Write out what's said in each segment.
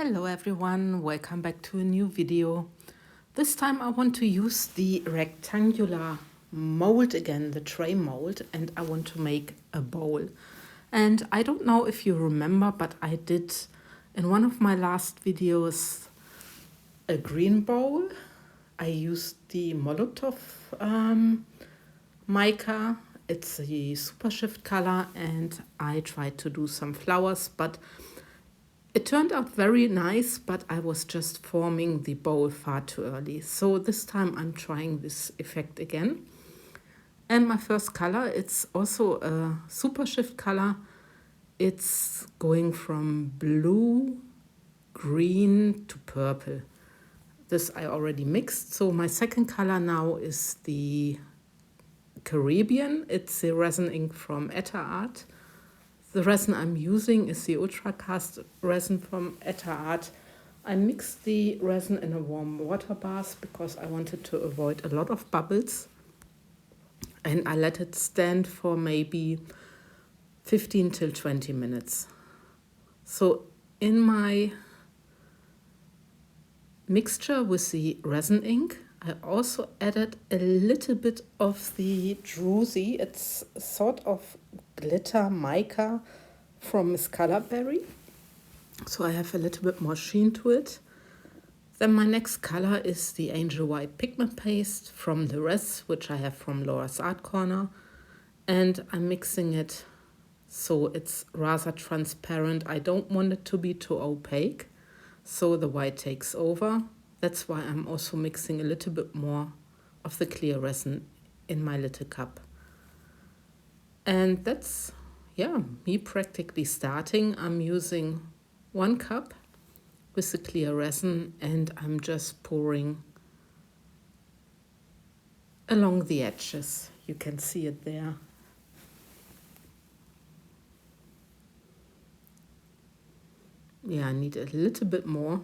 Hello everyone, welcome back to a new video. This time I want to use the rectangular mold again, the tray mold, and I want to make a bowl. And I don't know if you remember, but I did in one of my last videos a green bowl. I used the Molotov mica. It's the super shift color, and I tried to do some flowers, but it turned out very nice, but I was just forming the bowl far too early. So this time I'm trying this effect again. And my first color, it's also a super shift color. It's going from blue, green to purple. This I already mixed. So my second color now is the Caribbean. It's the resin ink from Etta Art. The resin I'm using is the Ultracast resin from Etta Art. I mixed the resin in a warm water bath because I wanted to avoid a lot of bubbles. And I let it stand for maybe 15 till 20 minutes. So in my mixture with the resin ink, I also added a little bit of the druzy. It's sort of glitter mica from Miss Colorberry. So I have a little bit more sheen to it. Then my next color is the Angel White pigment paste from the Res, which I have from Laura's Art Corner. And I'm mixing it so it's rather transparent. I don't want it to be too opaque, so the white takes over. That's why I'm also mixing a little bit more of the clear resin in my little cup. And that's, me practically starting. I'm using 1 cup with the clear resin, and I'm just pouring along the edges. You can see it there. I need a little bit more.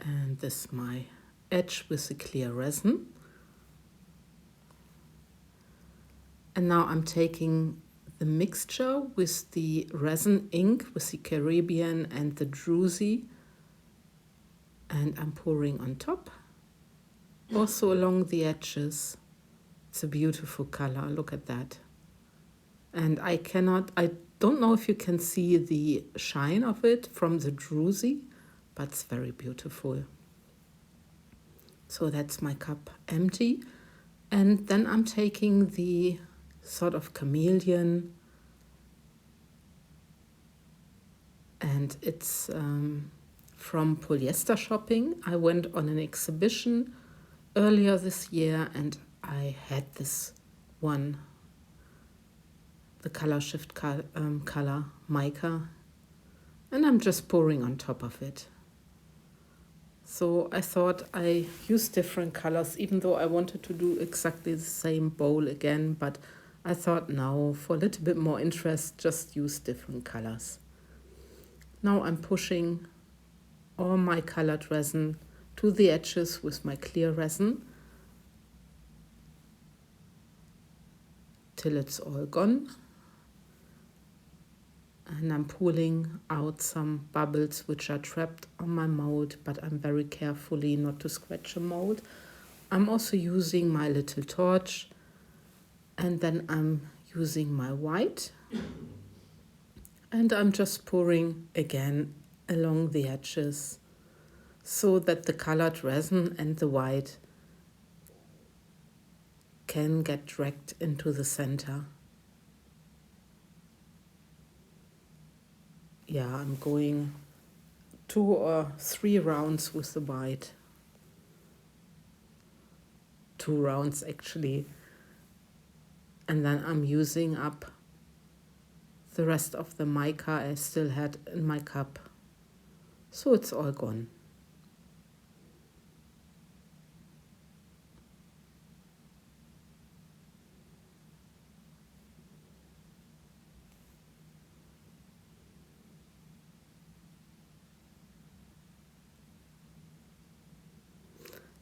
And this is my edge with the clear resin. And now I'm taking the mixture with the resin ink, with the Caribbean and the druzy, and I'm pouring on top, also along the edges. It's a beautiful color, look at that. And I don't know if you can see the shine of it from the druzy, but it's very beautiful. So that's my cup empty. And then I'm taking the sort of chameleon, and it's from Polyestershoppen. I went on an exhibition earlier this year and I had this one, the colorshift color mica, and I'm just pouring on top of it. So I thought I use different colors, even though I wanted to do exactly the same bowl again, but I thought now, for a little bit more interest, just use different colors. Now I'm pushing all my colored resin to the edges with my clear resin till it's all gone. And I'm pulling out some bubbles which are trapped on my mold, but I'm very carefully not to scratch a mold. I'm also using my little torch, and then I'm using my white, and I'm just pouring again along the edges so that the colored resin and the white can get dragged into the center. I'm going 2 or 3 rounds with the white. 2 rounds actually. And then I'm using up the rest of the mica I still had in my cup. So it's all gone.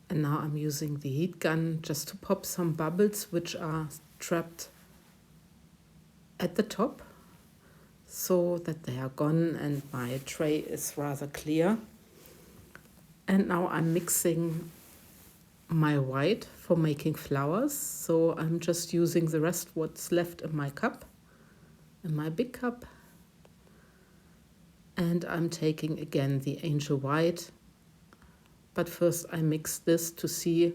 And now I'm using the heat gun just to pop some bubbles which are trapped at the top so that they are gone and my tray is rather clear. And now I'm mixing my white for making flowers. So I'm just using the rest what's left in my cup, in my big cup. And I'm taking again the angel white. But first I mix this to see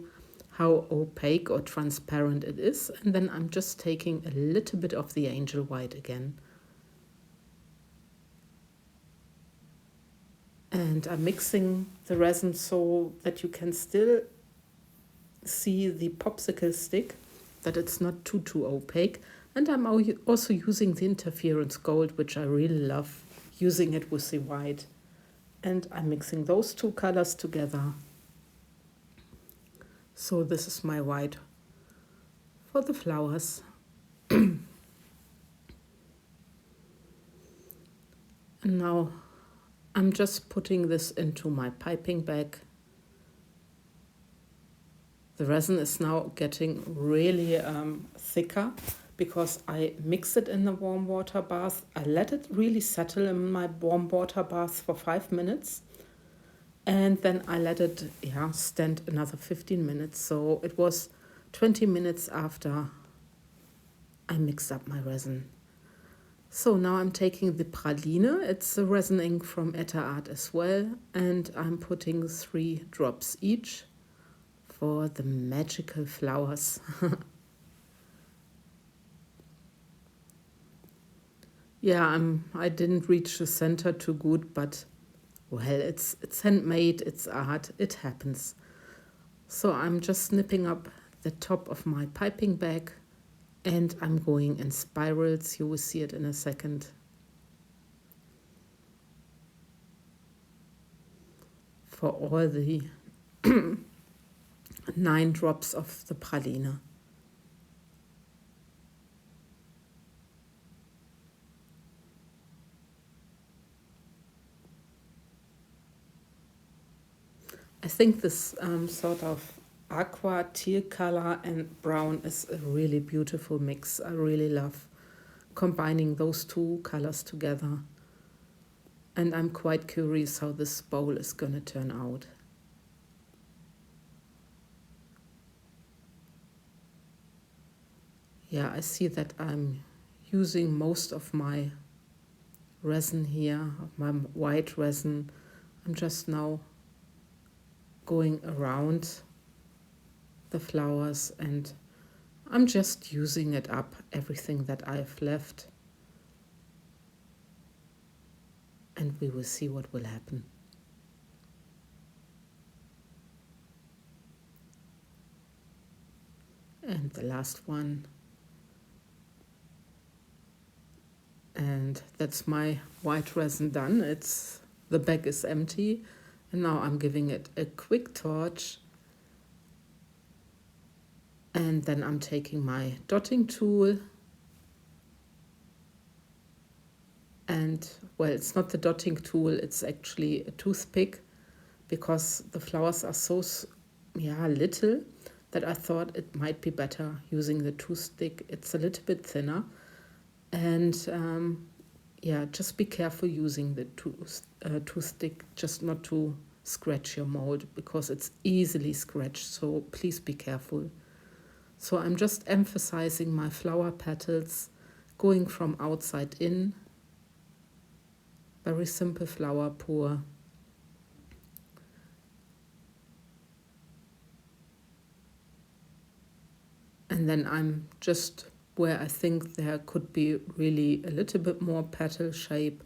how opaque or transparent it is. And then I'm just taking a little bit of the angel white again. And I'm mixing the resin so that you can still see the popsicle stick, that it's not too opaque. And I'm also using the interference gold, which I really love, using it with the white. And I'm mixing those two colors together. So this is my white for the flowers. And now I'm just putting this into my piping bag. The resin is now getting really thicker because I mix it in the warm water bath. I let it really settle in my warm water bath for 5 minutes. And then I let it stand another 15 minutes. So it was 20 minutes after I mixed up my resin. So now I'm taking the praline. It's a resin ink from Etta Art as well. And I'm putting 3 drops each for the magical flowers. I didn't reach the center too good, but well, it's handmade, it's art, it happens. So I'm just snipping up the top of my piping bag and I'm going in spirals. You will see it in a second. For all the 9 drops of the praline. I think this sort of aqua, teal color and brown is a really beautiful mix. I really love combining those 2 colors together. And I'm quite curious how this bowl is going to turn out. Yeah, I see that I'm using most of my resin here, my white resin. I'm just now going around the flowers and I'm just using it up, everything that I've left. And we will see what will happen. And the last one. And that's my white resin done. The bag is empty. And now I'm giving it a quick torch. And then I'm taking my dotting tool. And, well, it's not the dotting tool, it's actually a toothpick. Because the flowers are so little that I thought it might be better using the toothpick. It's a little bit thinner. And just be careful using the toothpick, just not to scratch your mold because it's easily scratched, so please be careful. So I'm just emphasizing my flower petals, going from outside in. Very simple flower pour. And then I'm just where I think there could be really a little bit more petal shape.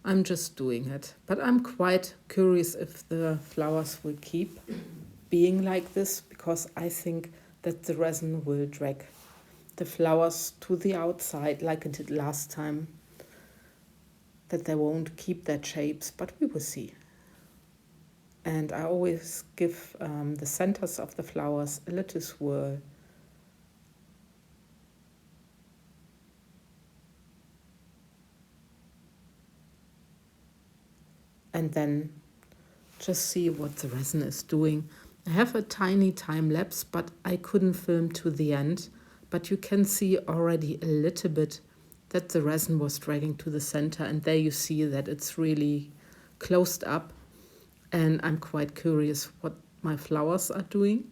I'm just doing it. But I'm quite curious if the flowers will keep being like this because I think that the resin will drag the flowers to the outside like it did last time. That they won't keep their shapes, but we will see. And I always give the centers of the flowers a little swirl. And then just see what the resin is doing. I have a tiny time lapse, but I couldn't film to the end. But you can see already a little bit that the resin was dragging to the center, and there you see that it's really closed up, and I'm quite curious what my flowers are doing.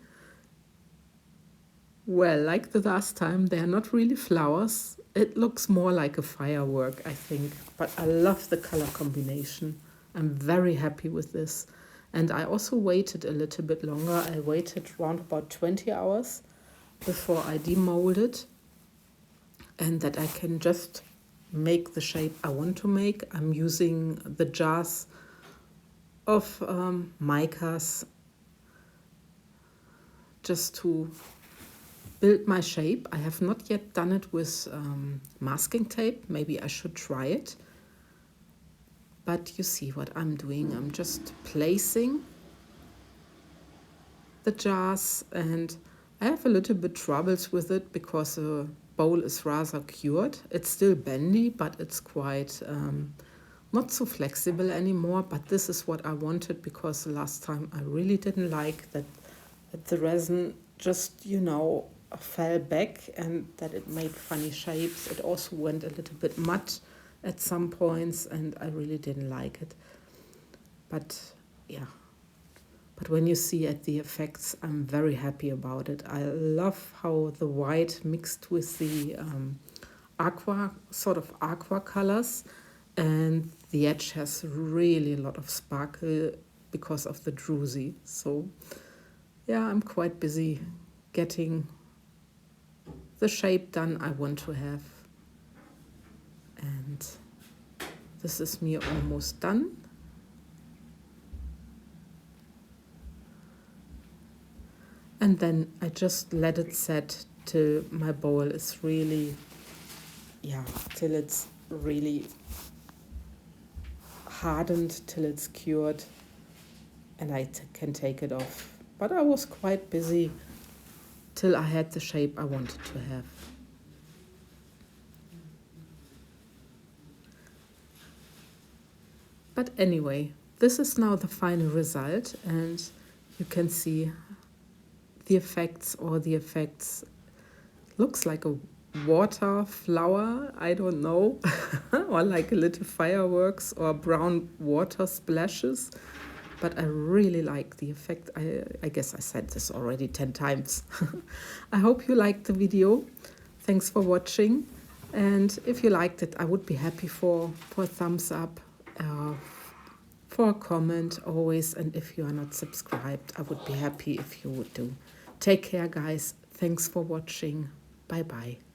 Well, like the last time, they're not really flowers. It looks more like a firework, I think, but I love the color combination. I'm very happy with this. And I also waited a little bit longer. I waited around about 20 hours before I demolded, and that I can just make the shape I want to make. I'm using the jars of micas just to build my shape. I have not yet done it with masking tape. Maybe I should try it. But you see what I'm doing. I'm just placing the jars, and I have a little bit troubles with it because the bowl is rather cured. It's still bendy, but it's quite not so flexible anymore. But this is what I wanted, because the last time I really didn't like that the resin just, you know, fell back and that it made funny shapes. It also went a little bit matte at some points, and I really didn't like it. But yeah, but when you see at the effects, I'm very happy about it. I love how the white mixed with the aqua, sort of aqua colors, and the edge has really a lot of sparkle because of the druzy. So yeah, I'm quite busy getting the shape done I want to have. And this is me almost done. And then I just let it set till my bowl is really, till it's really hardened, till it's cured, and I can take it off. But I was quite busy till I had the shape I wanted to have. But anyway, this is now the final result, and you can see the effects, looks like a water flower, I don't know, or like a little fireworks or brown water splashes. But I really like the effect. I guess I said this already 10 times. I hope you liked the video. Thanks for watching. And if you liked it, I would be happy for a thumbs up, for a comment always. And if you are not subscribed, I would be happy if you would do. Take care, guys. Thanks for watching. Bye-bye.